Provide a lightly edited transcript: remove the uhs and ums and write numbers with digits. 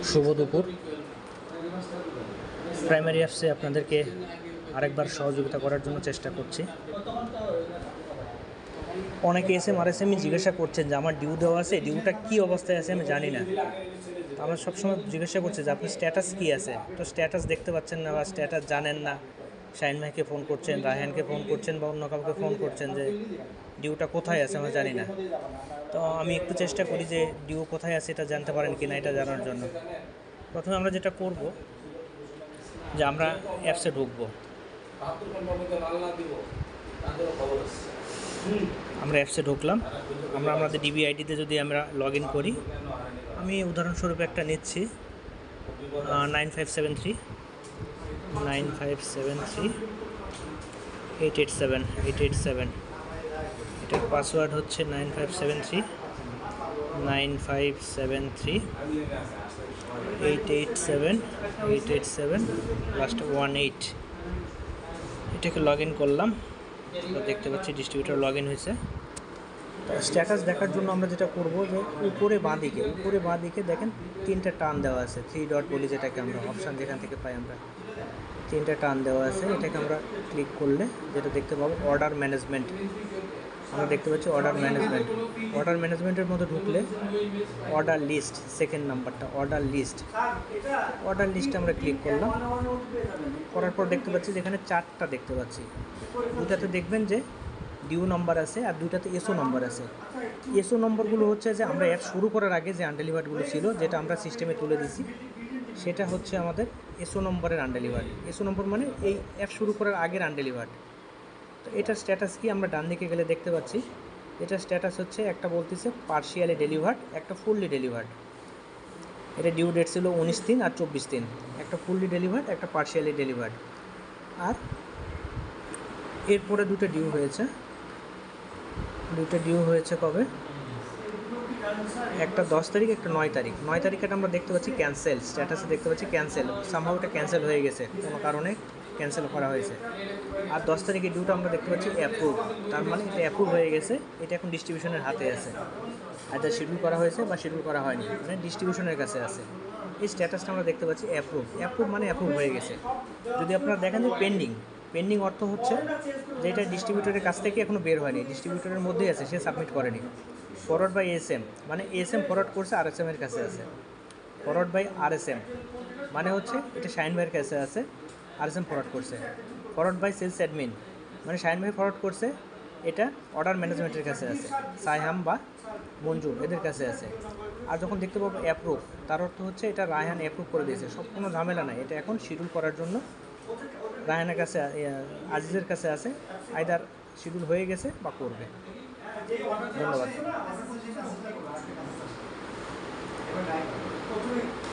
শুভ দুপুর। প্রাইমারি অ্যাপসে আপনাদেরকে আরেকবার সহযোগিতা করার জন্য চেষ্টা করছি। অনেকে RSMই জিজ্ঞাসা করছেন যে আমার ডিউ দেওয়া আছে, ডিউটা কী অবস্থায় আছে আমি জানি না। আমরা সবসময় জিজ্ঞাসা করছি যে আপনার স্ট্যাটাস কী আছে, তো স্ট্যাটাস দেখতে পাচ্ছেন না বা স্ট্যাটাস জানেন না। শাহিন ভাইকে ফোন করছেন, রায়হানকে ফোন করছেন বা অন্য কাউকে ফোন করছেন যে ডিউটা কোথায় আছে আমরা জানি না। তো আমি একটু চেষ্টা করি যে ডিউ কোথায় আছে এটা জানতে পারেন কি না এটা জানার জন্য। প্রথমে আমরা যেটা করব যে আমরা অ্যাপসে ঢুকবো। আমরা অ্যাপসে ঢুকলাম। আমরা আমাদের ডিবি আইডিতে যদি আমরা লগ ইন করি, আমি উদাহরণস্বরূপ একটা নিচ্ছি 9573 এটার পাসওয়ার্ড হচ্ছে 9573 লাস্ট 18। এটাকে লগ ইন করলাম। তো দেখতে পাচ্ছি ডিস্ট্রিবিউটর লগ ইন হয়েছে। স্ট্যাটাস দেখার জন্য আমরা যেটা করব যে উপরে বাঁ দিকে দেখেন 3টে টান দেওয়া আছে, 3 ডট বলি যেটাকে আমরা অপশান যেখান থেকে পাই আমরা 3টে টান দেওয়া আছে। এটাকে আমরা ক্লিক করলে যেটা দেখতে পাবো অর্ডার ম্যানেজমেন্ট। আমরা দেখতে পাচ্ছি অর্ডার ম্যানেজমেন্টের মধ্যে ঢুকলে অর্ডার লিস্ট, সেকেন্ড নাম্বারটা অর্ডার লিস্টে আমরা ক্লিক করলাম। করার পর দেখতে পাচ্ছি যেখানে 4টা দেখতে পাচ্ছি। দুটাতে দেখবেন যে ডিউ নাম্বার আছে আর দুটাতে এসও নাম্বার আছে। এসও নম্বরগুলো হচ্ছে যে আমরা অ্যাপ শুরু করার আগে যে আনডেলিভার্ডগুলো ছিল, যেটা আমরা সিস্টেমে তুলে দিছি, সেটা হচ্ছে আমাদের এসও নম্বরের আনডেলিভার্ড। এসও নম্বর মানে এই অ্যাপ শুরু করার আগের আনডেলিভার্ড। তো এটার স্ট্যাটাস কি আমরা ডান দিকে গেলে দেখতে পাচ্ছি। এটার স্ট্যাটাস হচ্ছে একটা বলতেছে পার্শিয়ালি ডেলিভার্ড, একটা ফুললি ডেলিভার্ড। এটা ডিউ ডেট ছিল 19/3 আর 24/3। একটা ফুললি ডেলিভার্ড, একটা পার্শিয়ালি ডেলিভার্ড। আর এরপরে দুটো ডিউ হয়েছে কবে, একটা 10 তারিখ, একটা 9 তারিখ। 9 তারিখে আমরা দেখতে পাচ্ছি ক্যান্সেল, স্ট্যাটাসে দেখতে পাচ্ছি ক্যান্সেল, সামহাউ এটা ক্যান্সেল হয়ে গেছে, কোনো কারণে ক্যান্সেল করা হয়েছে। আর 10 তারিখে ডিউটা আমরা দেখতে পাচ্ছি অ্যাপ্রুভ, তার মানে এটা অ্যাপ্রুভ হয়ে গেছে, এটা এখন ডিস্ট্রিবিউশনের হাতে আছে। এটা শিডিউল করা হয়েছে বা শিডিউল করা হয়নি, মানে ডিস্ট্রিবিউশনের কাছে আছে। এই স্ট্যাটাসটা আমরা দেখতে পাচ্ছি অ্যাপ্রুভ মানে অ্যাপ্রুভ হয়ে গেছে। যদি আপনারা দেখেন যে পেন্ডিং অর্থ হচ্ছে যে এটা ডিস্ট্রিবিউটরের কাছ থেকে এখনও বের হয়নি, ডিস্ট্রিবিউটরের মধ্যেই আছে, সে সাবমিট করেনি। ফরওয়ার্ড বাই এসএম মানে এসএম ফরওয়ার্ড করছে RSM এর কাছে আছে। ফরওয়ার্ড বাই RSM মানে হচ্ছে এটা শাহিন ভাইয়ের কাছে আছে, RSM ফরওয়ার্ড করছে। ফরওয়ার্ড বাই সেলস অ্যাডমিন মানে শাহিন ভাই ফরওয়ার্ড করছে, এটা অর্ডার ম্যানেজমেন্টের কাছে আছে, সাইহাম বা মঞ্জু এদের কাছে আছে। আর যখন দেখতে পাবো অ্যাপ্রুভ, তার অর্থ হচ্ছে এটা রায়হান অ্যাপ্রুভ করে দিয়েছে, সব কোনো ঝামেলা নাই, এটা এখন শিডিউল করার জন্য রায়হানের কাছে, আজিজের কাছে আছে, আইদার শিডিউল হয়ে গেছে বা করবে। ধন্যবাদ।